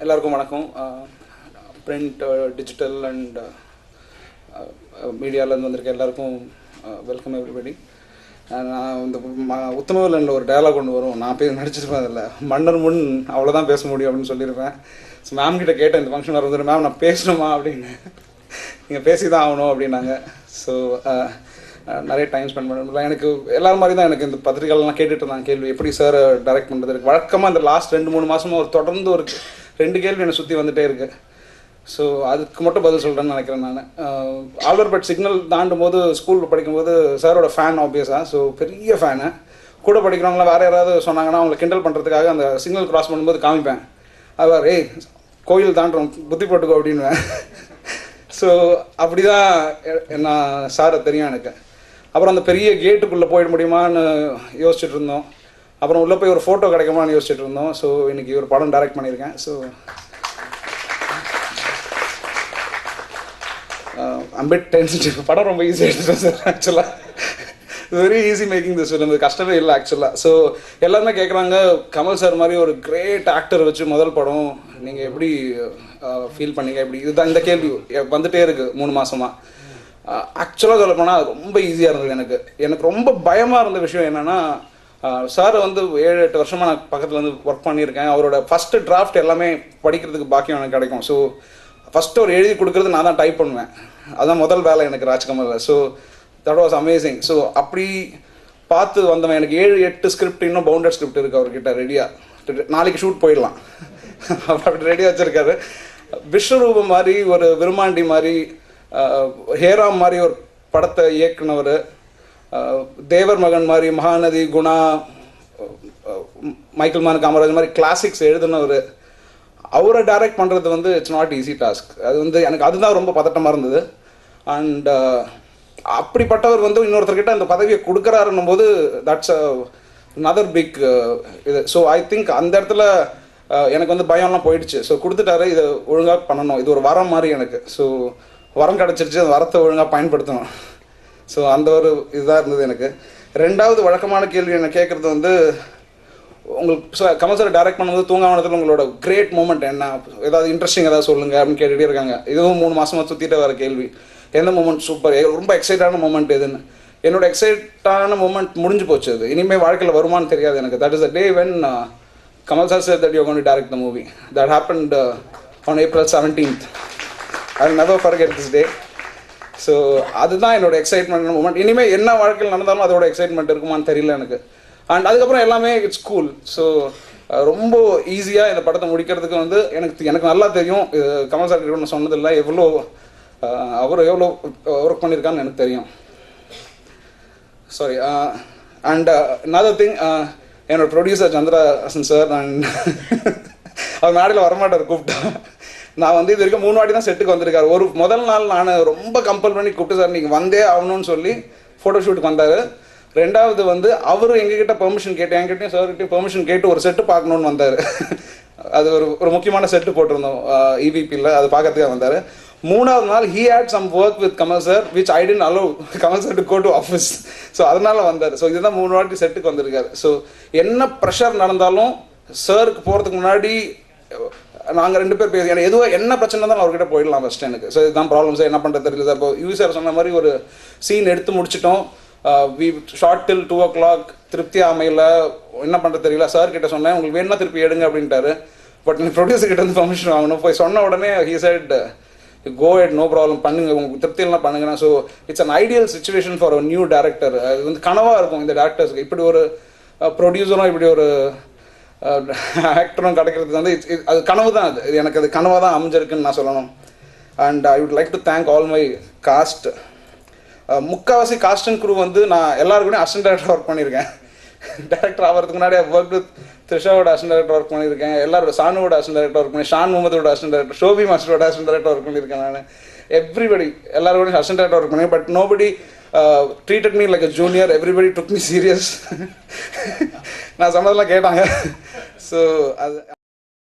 எல்லாருக்கும் வணக்கம். Print, digital and மீடியாவிலேருந்து வந்திருக்க எல்லாருக்கும் வெல்கம் எவ்ரிபடி. நான் இந்த உத்தமவில்லையில் ஒரு டயலாக் கொண்டு வரும், நான் போய் நடிச்சிருப்பேன். அதில் மன்னர் முன் அவ்வளோதான் பேச முடியும் அப்படின்னு சொல்லியிருப்பேன். ஸோ மேம் கிட்ட கேட்டேன், இந்த ஃபங்க்ஷன் வரும்போது மேம் நான் பேசணுமா அப்படின்னு. நீங்கள் பேசி தான் ஆகணும் அப்படின்னாங்க. ஸோ நிறைய டைம் ஸ்பெண்ட் பண்ண எனக்கு எல்லாரும் மாதிரி தான். எனக்கு இந்த பத்திரிகைலாம் கேட்டுட்டு இருந்தாங்க கேள்வி, எப்படி சார் டைரக்ட் பண்ணுறது. எனக்கு வழக்கமாக இந்த லாஸ்ட் 2-3 மாதமாக ஒரு தொடர்ந்து ஒரு 2 கேள்வி என்னை சுற்றி வந்துகிட்டே இருக்குது. ஸோ அதுக்கு மட்டும் பதில் சொல்கிறேன்னு நினைக்கிறேன். நான் ஆல்வர்பட் சிக்னல் தாண்டும் போது ஸ்கூலில் படிக்கும்போது சாரோட ஃபேன் ஆப்வியஸாக. ஸோ பெரிய ஃபேனு. கூட படிக்கிறவங்களாம் வேறு யாராவது சொன்னாங்கன்னா அவங்களை கிண்டல் பண்ணுறதுக்காக அந்த சிக்னல் கிராஸ் பண்ணும்போது காமிப்பேன். அது ஏய் கோயில் தாண்டுறோம் புத்தி போட்டுக்கோ அப்படின்வேன். ஸோ அப்படி தான் நான் சாரை தெரியும் எனக்கு. அப்புறம் அந்த பெரிய கேட்டுக்குள்ளே போயிட முடியுமான்னு யோசிச்சுட்டு இருந்தோம். அப்புறம் உள்ளே போய் ஒரு ஃபோட்டோ கிடைக்குமான்னு யோசிச்சுட்டு இருந்தோம். ஸோ இன்றைக்கி ஒரு படம் டைரக்ட் பண்ணியிருக்கேன். So ambit tension. படம் ரொம்ப ஈஸியாக எடுத்துட்டேன் சார். ஆக்சுவலாக very easy making this film. இது கஷ்டமே இல்லை ஆக்சுவலாக. ஸோ எல்லாருமே கேட்குறாங்க, கமல் சார் மாதிரி ஒரு கிரேட் ஆக்டர் வச்சு முதல் படம் நீங்கள் எப்படி ஃபீல் பண்ணீங்க, எப்படி? இதுதான் இந்த கேள்வி வந்துகிட்டே இருக்குது 3 மாதமாக. ஆக்சுவலாக சொல்ல போனால் ரொம்ப ஈஸியாக இருந்தது. எனக்கு ரொம்ப பயமாக இருந்த விஷயம் என்னென்னா, சார் வந்து 7-8 வருஷமாக நான் பக்கத்தில் வந்து ஒர்க் பண்ணியிருக்கேன். அவரோட ஃபஸ்ட்டு டிராஃப்ட் எல்லாமே படிக்கிறதுக்கு பாக்கியம் எனக்கு கிடைக்கும். ஸோ ஃபஸ்ட்டு அவர் எழுதி கொடுக்குறது நான் தான் டைப் பண்ணுவேன். அதுதான் முதல் வேலை எனக்கு ராஜ்கமலில். So that was amazing. So அப்படி பார்த்து வந்தவன். எனக்கு 7-8 ஸ்கிரிப்ட், இன்னும் பவுண்டட் ஸ்கிரிப்ட் இருக்குது அவர்கிட்ட ரெடியாக. நாளைக்கு ஷூட் போயிடலாம் அப்படி ரெடியாக வச்சுருக்காரு. விஸ்வரூபம் மாதிரி, ஒரு விருமாண்டி மாதிரி, ஹேராம் மாதிரி ஒரு படத்தை இயக்குனவர், தேவர் மகன் மாதிரி, மகாநதி, குணா, மைக்கேல் மான் காமராஜ் மாதிரி கிளாசிக்ஸ் எழுதுனவர். அவரை டைரக்ட் பண்ணுறது வந்து இட்ஸ் நாட் ஈஸி டாஸ்க். அது வந்து எனக்கு அதுதான் ரொம்ப பதட்டமாக இருந்தது. அண்ட் அப்படிப்பட்டவர் வந்து இன்னொருத்தர்கிட்ட அந்த பதவியை கொடுக்குறாருன்னும் போது தட்ஸ் another பிக் இது. ஸோ ஐ திங்க் அந்த இடத்துல எனக்கு வந்து பயம்லாம் போயிடுச்சு. ஸோ கொடுத்துட்டாரு, இதை ஒழுங்காக பண்ணணும். இது ஒரு வரம் மாதிரி எனக்கு. ஸோ வரம் கிடச்சிருச்சு, அந்த வரத்தை ஒழுங்காக பயன்படுத்தணும். ஸோ அந்த ஒரு இதுதான் இருந்தது எனக்கு. ரெண்டாவது வழக்கமான கேள்வி என்ன கேட்குறது வந்து, உங்களுக்கு கமல் சார் டைரக்ட் பண்ணும்போது தூங்காவனத்தில் உங்களோட கிரேட் மூமெண்ட் என்ன, ஏதாவது இன்ட்ரெஸ்டிங் ஏதாவது சொல்லுங்கள் அப்படின்னு கேட்டுகிட்டே இருக்காங்க. இதுவும் 3 மாதமாக சுற்றிட்டு வர கேள்வி. எந்த மூமெண்ட் சூப்பர், ரொம்ப எக்ஸைட்டான மூமெண்ட் எதுன்னு. என்னோட எக்ஸைட்டான மூமெண்ட் முடிஞ்சு போச்சு. அது இனிமேல் வாழ்க்கையில் வருமானு தெரியாது எனக்கு. That is the day when Kamal sir said that you're going to direct the movie. That happened on April 17th. I'll never forget this day. So அதுதான் என்னோட எக்ஸைட்மெண்ட் மூமெண்ட். இனிமேல் என்ன வாழ்க்கையில் நடந்தாலும் அதோட எக்ஸைட்மெண்ட் இருக்குமான்னு தெரியல எனக்கு. அண்ட் அதுக்கப்புறம் எல்லாமே இட்ஸ் கூல். ஸோ ரொம்ப ஈஸியாக இந்த படத்தை முடிக்கிறதுக்கு வந்து எனக்கு நல்லா தெரியும். கமல் சார் கிட்ட சொன்னதில்லை, அவர் எவ்வளோ ஒர்க் பண்ணியிருக்கான்னு எனக்கு தெரியும். சாரி. அண்ட் another thing, என்னோட ப்ரொடியூசர் சந்திரஹாசன் சார், அவர் மேடையில் வரமாட்டார் கூப்பிட்டா. நான் வந்து இது வரைக்கும் 3 வாட்டி தான் செட்டுக்கு வந்திருக்காரு. ஒரு முதல் நாள் நான் ரொம்ப கம்பல் பண்ணி கூப்பிட்டு, சார் நீங்கள் வந்தே ஆகணும்னு சொல்லி ஃபோட்டோ ஷூட்டுக்கு வந்தார். ரெண்டாவது வந்து அவர் எங்ககிட்ட பெர்மிஷன் கேட்டு, என்கிட்டையும் சார்கிட்டையும் பெர்மிஷன் கேட்டு ஒரு செட்டு பார்க்கணுன்னு வந்தார். அது ஒரு முக்கியமான செட்டு போட்டிருந்தோம் இவிபியில், அது பார்க்கறதுக்காக வந்தார். 3வது நாள் he had some work with Kamal sir which I didn't allow Kamal sir to go to office. So அதனால வந்தார். ஸோ இதுதான் 3 வாட்டி செட்டுக்கு வந்திருக்காரு. ஸோ என்ன ப்ரெஷர் நடந்தாலும் சாருக்கு போகிறதுக்கு முன்னாடி நாங்கள் 2 பேர் பேசி, எனக்கு எதுவும் என்ன பிரச்சனை இருந்தாலும் அவர்கிட்ட போயிடலாம் ஃபஸ்ட்டு எனக்கு. ஸோ இதுதான் ப்ராப்ளம் சார், என்ன பண்ணுறது தெரியல சார். இப்போ யூ சார் சொன்ன மாதிரி ஒரு சீன் எடுத்து முடிச்சிட்டோம். வி ஷார்ட் டில் 2 o'clock, திருப்தியாக அமையல, என்ன பண்ணுறது தெரியல. சார் கிட்ட சொன்னேன், உங்களுக்கு வேணும்னா திருப்பி எடுங்க அப்படின்ட்டாரு. பட் நீங்கள் ப்ரொடியூசர் கிட்ட வந்து பர்மிஷன் வாங்கணும். போய் சொன்ன உடனே he said go ahead, no problem, பண்ணுங்க, உங்களுக்கு திருப்தியெல்லாம் பண்ணுங்கன்னா. So it's an ideal situation for a new director. அது வந்து கனவாக இருக்கும் இந்த டேரக்டர்ஸ்க்கு. இப்படி ஒரு ப்ரொடியூசரும் இப்படி ஒரு ஆக்டரும் கிடைக்கிறது வந்து அது கனவு தான். அது எனக்கு அது கனவாக தான் அமைஞ்சிருக்குன்னு நான் சொல்லணும். And I would like to thank all my cast. முக்கால்வாசி காஸ்ட் அண்ட் க்ரூ வந்து நான் எல்லாருக்கூடையும் அசிஸ்டன்ட் டைரக்டர் ஒர்க் பண்ணியிருக்கேன். டேரக்டர் ஆகிறதுக்கு முன்னாடி ஒர்க் வித் த்ரிஷாவோட அசிஸ்டன்ட் டைரக்டர் ஒர்க் பண்ணியிருக்கேன். எல்லாரோட சானுவோட அசிஸ்டன்ட் டைரக்டர் ஒர்க் பண்ணி, ஷான் முகமதோட அசிஸ்டன்ட் டைரக்டர், ஷோபி மாஸ்டரோட அசிஸ்டன்ட் டைரக்டர் ஒர்க் பண்ணியிருக்கேன். நான் எவ்ரிபடி எல்லாரோட அசிஸ்டன்ட் டைரக்டர் ஒர்க் பண்ணேன். But nobody treated me like a junior. Everybody took me serious. நான் சொன்னதெல்லாம் கேட்டாங்க. ஸோ அது